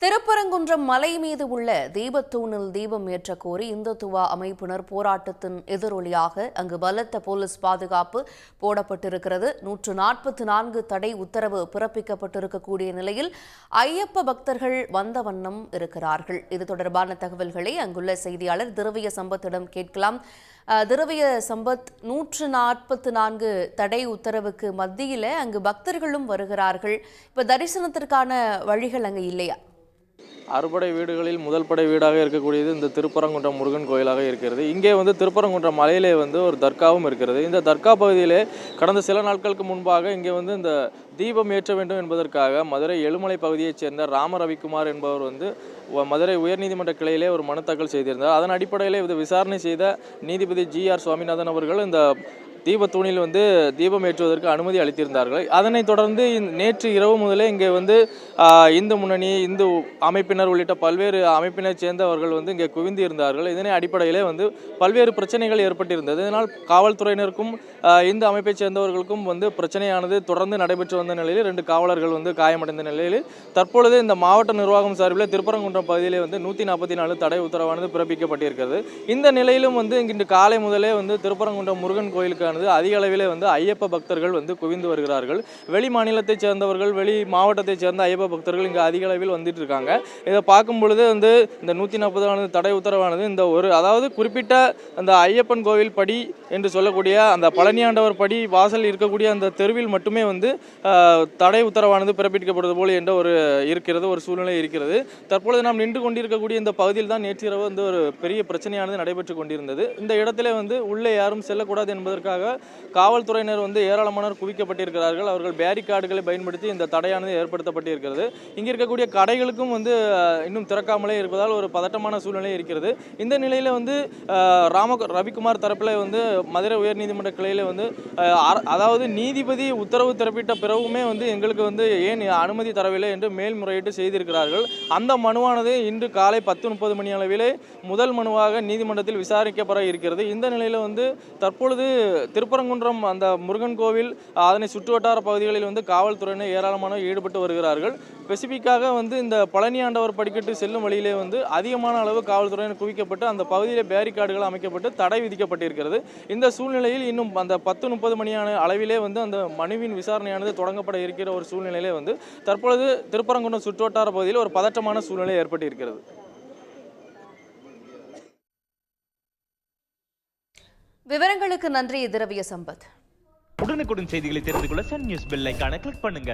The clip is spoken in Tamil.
திருப்பரங்குன்றம் மலை மீது உள்ள தீபத்தூணில் தீபம் ஏற்ற கோரி இந்துத்துவா அமைப்பினர் போராட்டத்தின் எதிரொலியாக அங்கு பலத்த போலீஸ் பாதுகாப்பு போடப்பட்டிருக்கிறது. 144 தடை உத்தரவு பிறப்பிக்கப்பட்டிருக்கக்கூடிய நிலையில் ஐயப்ப பக்தர்கள் வந்த வண்ணம் இருக்கிறார்கள். இது தொடர்பான தகவல்களை அங்குள்ள செய்தியாளர் திரவிய சம்பத்திடம் கேட்கலாம். திரவிய சம்பத், 144 தடை உத்தரவுக்கு மத்தியில் அங்கு பக்தர்களும் வருகிறார்கள். இப்ப தரிசனத்திற்கான வழிகள் அங்கு இல்லையா? அறுபடை வீடுகளில் முதல் படை வீடாக இருக்கக்கூடியது இந்த திருப்பரங்குன்றம் முருகன் கோயிலாக இருக்கிறது. இங்கே திருப்பரங்குன்றம் மலையிலே ஒரு தர்காவும் இருக்கிறது. இந்த தர்கா பகுதியிலே கடந்த சில நாட்களுக்கு முன்பாக இங்கே இந்த தீபம் ஏற்ற வேண்டும் என்பதற்காக மதுரை எழுமலை பகுதியைச் சேர்ந்த ராம ரவிக்குமார் என்பவர் மதுரை உயர்நீதிமன்ற கிளையிலே ஒரு மனு தாக்கல் செய்திருந்தார். அதன் அடிப்படையில் இது விசாரணை செய்த நீதிபதி GR சுவாமிநாதன் அவர்கள் இந்த தீபத்தூணில் தீபம் ஏற்றுவதற்கு அனுமதி அளித்திருந்தார்கள். அதனைத் தொடர்ந்து நேற்று இரவு முதலே இங்கே இந்து முன்னணி, இந்து அமைப்பினர் உள்ளிட்ட பல்வேறு அமைப்பினை சேர்ந்தவர்கள் இங்கே குவிந்து இருந்தார்கள். இதனை அடிப்படையிலே பல்வேறு பிரச்சனைகள் ஏற்பட்டிருந்தது. இதனால் காவல்துறையினருக்கும் இந்து அமைப்பைச் சேர்ந்தவர்களுக்கும் பிரச்சனையானது தொடர்ந்து நடைபெற்று வந்த நிலையில் 2 காவலர்கள் காயமடைந்த நிலையில் தற்பொழுது இந்த மாவட்ட நிர்வாகம் சார்பில் திருப்பரங்குன்றம் பகுதியிலே 144 தடை உத்தரவானது பிறப்பிக்கப்பட்டிருக்கிறது. இந்த நிலையிலும் இன்று காலை முதலே திருப்பரங்குன்றம் முருகன் கோயிலுக்கு அதிக அளவிலே ஐயப்ப பக்தர்கள் குவிந்து வருகிறார்கள். வெளி மாநிலத்தைச் சேர்ந்தவர்கள், வெளி மாவட்டத்தைச் சேர்ந்த ஐயப்ப பக்தர்கள் இங்கு அதிக அளவில் வந்துட்டு இருக்காங்க. இதை பார்க்கும் பொழுது இந்த 144 தடை உத்தரவானது இந்த அதாவது குறிப்பிட்ட அந்த ஐயப்பன் கோவில் படி என்று சொல்லக்கூடிய அந்த பழனியாண்டவர் படி வாசல் இருக்கக்கூடிய அந்த தெருவில் மட்டுமே தடை உத்தரவானது பிறப்பிக்கப்படுவது போல் என்ற ஒரு சூழ்நிலை இருக்கிறது. தற்பொழுது நாம் நின்று கொண்டிருக்கக்கூடிய இந்த பகுதியில் தான் நேற்று இரவு ஒரு பெரிய பிரச்சனையானது நடைபெற்று கொண்டிருந்தது. இந்த இடத்திலே உள்ளே யாரும் செல்லக்கூடாது என்பதற்காக காவல்துறையினர் ஏராளமானோர் குவிக்கப்பட்டிருக்கிறார்கள். அவர்கள் பேரிகார்டுகளை பயன்படுத்தி இந்த தடையானது ஏற்படுத்தப்பட்டிருக்கிறது. இங்கே இருக்கக்கூடிய கடைகளுக்கும் இன்னும் திறக்காமலே இருப்பதால் ஒரு பதட்டமான சூழ்நிலை இருக்கிறது. இந்த நிலையில் ராம ரவிக்குமார் தரப்பில் மதுரை உயர்நீதிமன்ற கிளையில் அதாவது நீதிபதி உத்தரவு பிறப்பிட்ட பிறகுமே எங்களுக்கு ஏன் அனுமதி தரவில்லை என்று மேல்முறையீட்டு செய்திருக்கிறார்கள். அந்த மனுவானது இன்று காலை 10:30 மணி அளவிலே முதல் மனுவாக நீதிமன்றத்தில் விசாரிக்கப்பட இருக்கிறது. இந்த நிலையில் தற்பொழுது திருப்பரங்குன்றம் அந்த முருகன் கோவில் அதனை சுற்றுவட்டார பகுதிகளில் காவல்துறையினர் ஏராளமானோர் ஈடுபட்டு வருகிறார்கள். ஸ்பெசிஃபிக்காக இந்த பழனியாண்டவர் படிக்கட்டு செல்லும் வழியிலே அதிகமான அளவு காவல்துறையினர் குவிக்கப்பட்டு அந்த பகுதியிலே பேரிகார்டுகள் அமைக்கப்பட்டு தடை விதிக்கப்பட்டிருக்கிறது. இந்த சூழ்நிலையில் இன்னும் அந்த 10:30 மணியான அளவிலே அந்த மனுவின் விசாரணையானது தொடங்கப்பட இருக்கிற ஒரு சூழ்நிலையிலே தற்பொழுது திருப்பரங்குன்றம் சுற்றுவட்டார பகுதியில் ஒரு பதற்றமான சூழ்நிலை ஏற்பட்டிருக்கிறது. விவரங்களுக்கு நன்றி திரவிய சம்பத். உடனுக்குடன் செய்திகளை தெரிந்து கொள்ள சன் நியூஸ் பெல் ஐகானை கிளிக் பண்ணுங்க.